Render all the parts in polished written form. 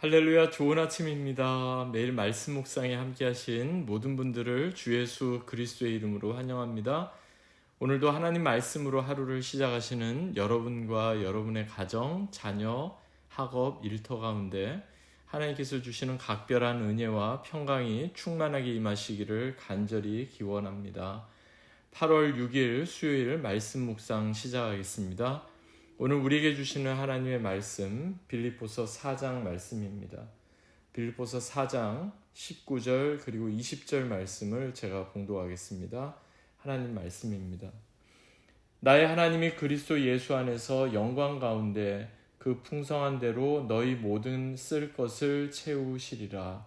할렐루야, 좋은 아침입니다. 매일 말씀 묵상에 함께 하신 모든 분들을 주 예수 그리스도의 이름으로 환영합니다. 오늘도 하나님 말씀으로 하루를 시작하시는 여러분과 여러분의 가정, 자녀, 학업, 일터 가운데 하나님께서 주시는 각별한 은혜와 평강이 충만하게 임하시기를 간절히 기원합니다. 8월 6일 수요일 말씀 묵상 시작하겠습니다. 오늘 우리에게 주시는 하나님의 말씀 빌립보서 4장 말씀입니다. 빌립보서 4장 19절 그리고 20절 말씀을 제가 봉독하겠습니다. 하나님 말씀입니다. 나의 하나님이 그리스도 예수 안에서 영광 가운데 그 풍성한 대로 너희 모든 쓸 것을 채우시리라.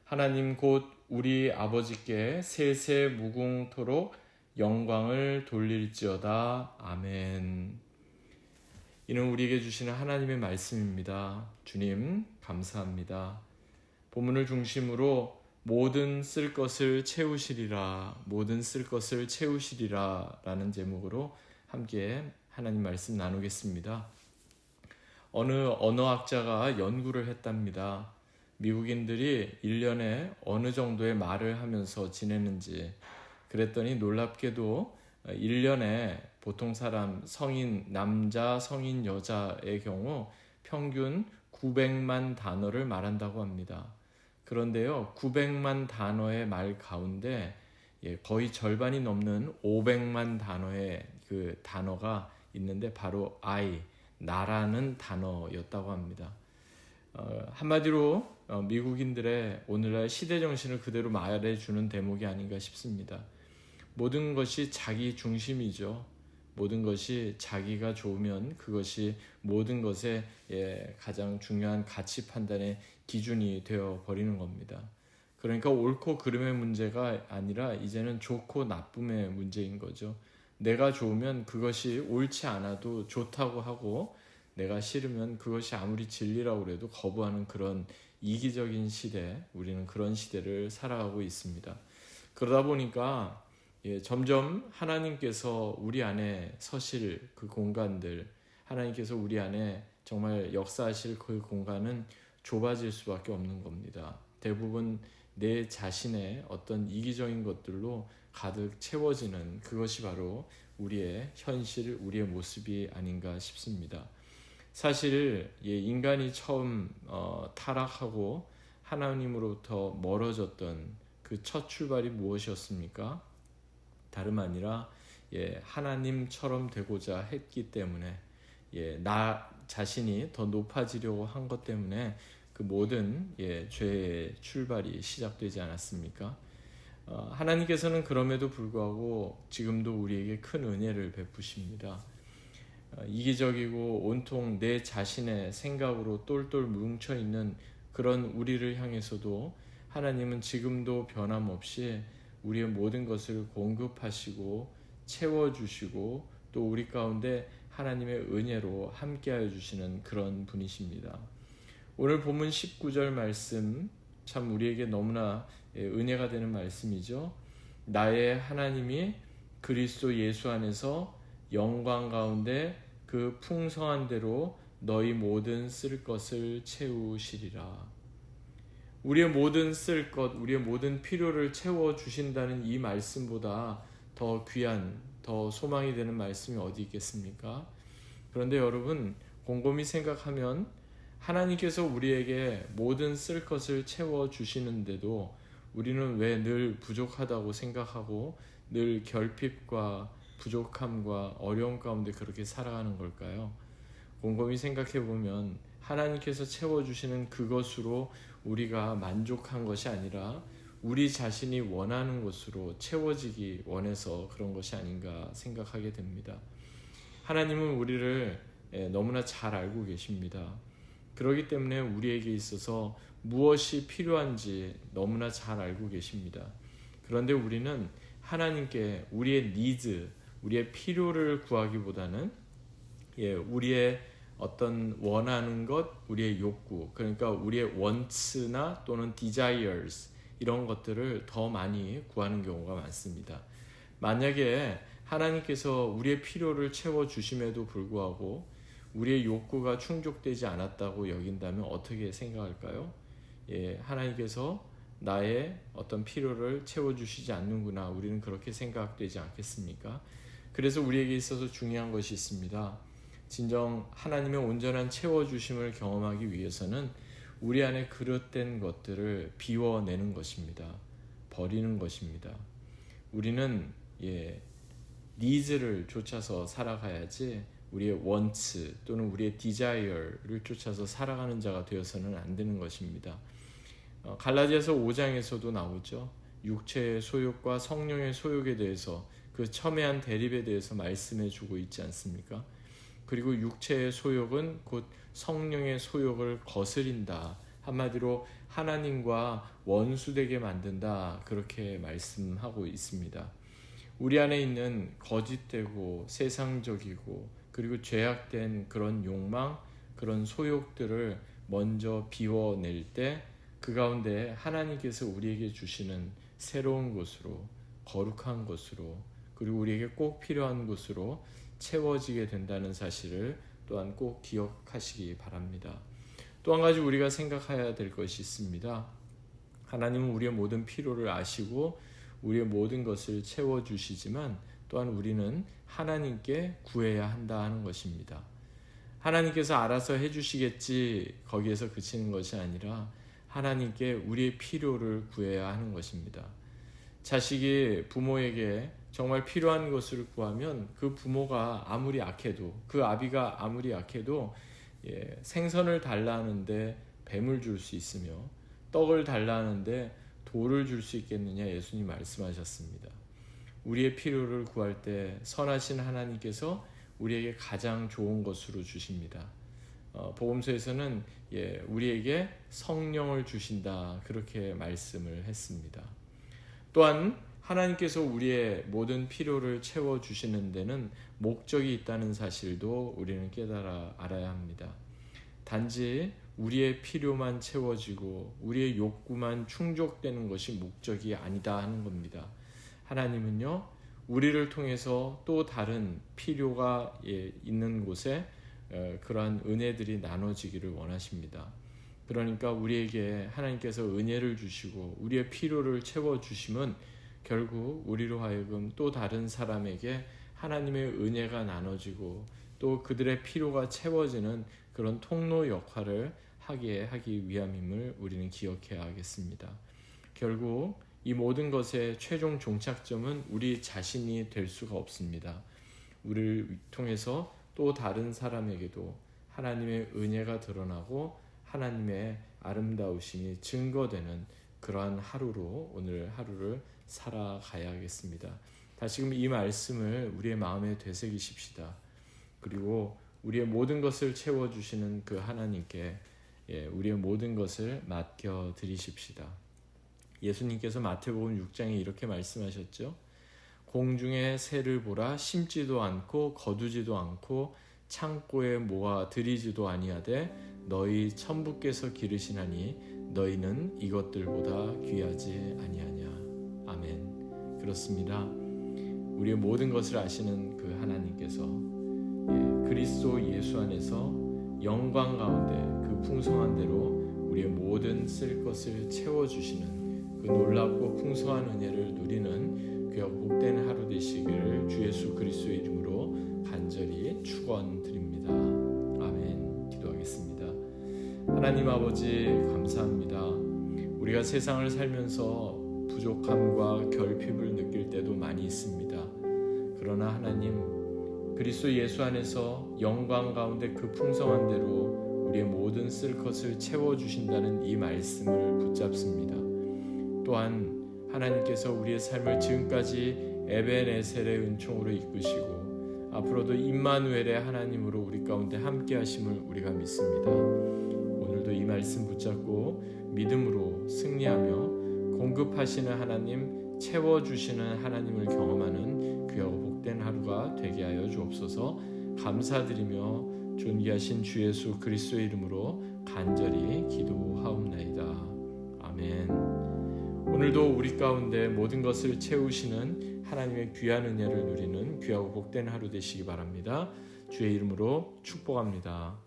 하나님 곧 우리 아버지께 세세 무궁토록 영광을 돌릴지어다. 아멘. 이는 우리에게 주시는 하나님의 말씀입니다. 주님 감사합니다. 본문을 중심으로 모든 쓸 것을 채우시리라, 모든 쓸 것을 채우시리라 라는 제목으로 함께 하나님 말씀 나누겠습니다. 어느 언어학자가 연구를 했답니다. 미국인들이 1년에 어느 정도의 말을 하면서 지내는지. 그랬더니 놀랍게도 1년에 보통 사람 성인 남자 성인 여자의 경우 평균 900만 단어를 말한다고 합니다. 그런데요 900만 단어의 말 가운데 거의 절반이 넘는 500만 단어의 그 단어가 있는데 바로 I, 나라는 단어였다고 합니다. 한마디로 미국인들의 오늘날 시대정신을 그대로 말해주는 대목이 아닌가 싶습니다. 모든 것이 자기 중심이죠. 모든 것이 자기가 좋으면 그것이 모든 것의 가장 중요한 가치 판단의 기준이 되어 버리는 겁니다. 그러니까 옳고 그름의 문제가 아니라 이제는 좋고 나쁨의 문제인 거죠. 내가 좋으면 그것이 옳지 않아도 좋다고 하고 내가 싫으면 그것이 아무리 진리라고 해도 거부하는 그런 이기적인 시대, 우리는 그런 시대를 살아가고 있습니다. 그러다 보니까 점점 하나님께서 우리 안에 서실 그 공간들, 하나님께서 우리 안에 정말 역사하실 그 공간은 좁아질 수밖에 없는 겁니다. 대부분 내 자신의 어떤 이기적인 것들로 가득 채워지는 그것이 바로 우리의 현실, 우리의 모습이 아닌가 싶습니다. 사실 인간이 처음 타락하고 하나님으로부터 멀어졌던 그 첫 출발이 무엇이었습니까? 다름 아니라 하나님처럼 되고자 했기 때문에 나 자신이 더 높아지려고 한 것 때문에 그 모든 죄의 출발이 시작되지 않았습니까? 하나님께서는 그럼에도 불구하고 지금도 우리에게 큰 은혜를 베푸십니다. 이기적이고 온통 내 자신의 생각으로 똘똘 뭉쳐있는 그런 우리를 향해서도 하나님은 지금도 변함없이 우리의 모든 것을 공급하시고 채워주시고 또 우리 가운데 하나님의 은혜로 함께하여 주시는 그런 분이십니다. 오늘 본문 19절 말씀 참 우리에게 너무나 은혜가 되는 말씀이죠. 나의 하나님이 그리스도 예수 안에서 영광 가운데 그 풍성한 대로 너희 모든 쓸 것을 채우시리라. 우리의 모든 쓸 것, 우리의 모든 필요를 채워주신다는 이 말씀보다 더 귀한, 더 소망이 되는 말씀이 어디 있겠습니까? 그런데 여러분, 곰곰이 생각하면 하나님께서 우리에게 모든 쓸 것을 채워주시는데도 우리는 왜 늘 부족하다고 생각하고 늘 결핍과 부족함과 어려움 가운데 그렇게 살아가는 걸까요? 곰곰이 생각해보면 하나님께서 채워주시는 그것으로 우리가 만족한 것이 아니라 우리 자신이 원하는 것으로 채워지기 원해서 그런 것이 아닌가 생각하게 됩니다. 하나님은 우리를 너무나 잘 알고 계십니다. 그렇기 때문에 우리에게 있어서 무엇이 필요한지 너무나 잘 알고 계십니다. 그런데 우리는 하나님께 우리의 니즈, 우리의 필요를 구하기보다는 우리의 어떤 원하는 것, 우리의 욕구, 그러니까 우리의 wants나 또는 desires 이런 것들을 더 많이 구하는 경우가 많습니다. 만약에 하나님께서 우리의 필요를 채워주심에도 불구하고 우리의 욕구가 충족되지 않았다고 여긴다면 어떻게 생각할까요? 하나님께서 나의 어떤 필요를 채워주시지 않는구나, 우리는 그렇게 생각되지 않겠습니까? 그래서 우리에게 있어서 중요한 것이 있습니다. 진정 하나님의 온전한 채워주심을 경험하기 위해서는 우리 안에 그릇된 것들을 비워내는 것입니다. 버리는 것입니다. 우리는 니즈를 쫓아서 살아가야지 우리의 wants 또는 우리의 desire를 쫓아서 살아가는 자가 되어서는 안 되는 것입니다. 갈라디아서 5장에서도 나오죠. 육체의 소욕과 성령의 소욕에 대해서, 그 첨예한 대립에 대해서 말씀해 주고 있지 않습니까? 그리고 육체의 소욕은 곧 성령의 소욕을 거스린다. 한마디로 하나님과 원수되게 만든다. 그렇게 말씀하고 있습니다. 우리 안에 있는 거짓되고 세상적이고 그리고 죄악된 그런 욕망, 그런 소욕들을 먼저 비워낼 때 그 가운데 하나님께서 우리에게 주시는 새로운 것으로, 거룩한 것으로, 그리고 우리에게 꼭 필요한 것으로 채워지게 된다는 사실을 또한 꼭 기억하시기 바랍니다. 또 한 가지 우리가 생각해야 될 것이 있습니다. 하나님은 우리의 모든 필요를 아시고 우리의 모든 것을 채워주시지만 또한 우리는 하나님께 구해야 한다 하는 것입니다. 하나님께서 알아서 해주시겠지, 거기에서 그치는 것이 아니라 하나님께 우리의 필요를 구해야 하는 것입니다. 자식이 부모에게 정말 필요한 것을 구하면 그 부모가 아무리 악해도, 그 아비가 아무리 악해도 생선을 달라 하는데 뱀을 줄 수 있으며 떡을 달라 하는데 돌을 줄 수 있겠느냐, 예수님 말씀하셨습니다. 우리의 필요를 구할 때 선하신 하나님께서 우리에게 가장 좋은 것으로 주십니다. 복음서에서는 우리에게 성령을 주신다, 그렇게 말씀을 했습니다. 또한 하나님께서 우리의 모든 필요를 채워주시는 데는 목적이 있다는 사실도 우리는 깨달아 알아야 합니다. 단지 우리의 필요만 채워지고 우리의 욕구만 충족되는 것이 목적이 아니다 하는 겁니다. 하나님은요, 우리를 통해서 또 다른 필요가 있는 곳에 그러한 은혜들이 나눠지기를 원하십니다. 그러니까 우리에게 하나님께서 은혜를 주시고 우리의 필요를 채워주심은 결국 우리로 하여금 또 다른 사람에게 하나님의 은혜가 나눠지고 또 그들의 필요가 채워지는 그런 통로 역할을 하기 위함임을 우리는 기억해야 하겠습니다. 결국 이 모든 것의 최종 종착점은 우리 자신이 될 수가 없습니다. 우리를 통해서 또 다른 사람에게도 하나님의 은혜가 드러나고 하나님의 아름다우심이 증거되는 그러한 하루로 오늘 하루를 살아가야겠습니다. 다시금 이 말씀을 우리의 마음에 되새기십시다. 그리고 우리의 모든 것을 채워주시는 그 하나님께 우리의 모든 것을 맡겨드리십시다. 예수님께서 마태복음 6장에 이렇게 말씀하셨죠. 공중의 새를 보라, 심지도 않고 거두지도 않고 창고에 모아 들이지도 아니하되 너희 천부께서 기르시나니 너희는 이것들보다 귀하지 아니하냐. 아멘. 그렇습니다. 우리의 모든 것을 아시는 그 하나님께서 그리스도 예수 안에서 영광 가운데 그 풍성한 대로 우리의 모든 쓸 것을 채워주시는 그 놀랍고 풍성한 은혜를 누리는 귀하고 복된 하루 되시기를 주 예수 그리스도의 이름으로 간절히 축원드립니다. 아멘. 기도하겠습니다. 하나님 아버지 감사합니다. 우리가 세상을 살면서 부족함과 결핍을 느낄 때도 많이 있습니다. 그러나 하나님, 그리스도 예수 안에서 영광 가운데 그 풍성한 대로 우리의 모든 쓸 것을 채워주신다는 이 말씀을 붙잡습니다. 또한 하나님께서 우리의 삶을 지금까지 에벤에셀의 은총으로 이끄시고 앞으로도 임마누엘의 하나님으로 우리 가운데 함께 하심을 우리가 믿습니다. 오늘도 이 말씀 붙잡고 믿음으로 승리하며 공급하시는 하나님, 채워주시는 하나님을 경험하는 귀하고 복된 하루가 되게 하여 주옵소서. 감사드리며 존귀하신 주 예수 그리스도의 이름으로 간절히 기도하옵나이다. 아멘. 오늘도 우리 가운데 모든 것을 채우시는 하나님의 귀한 은혜를 누리는 귀하고 복된 하루 되시기 바랍니다. 주의 이름으로 축복합니다.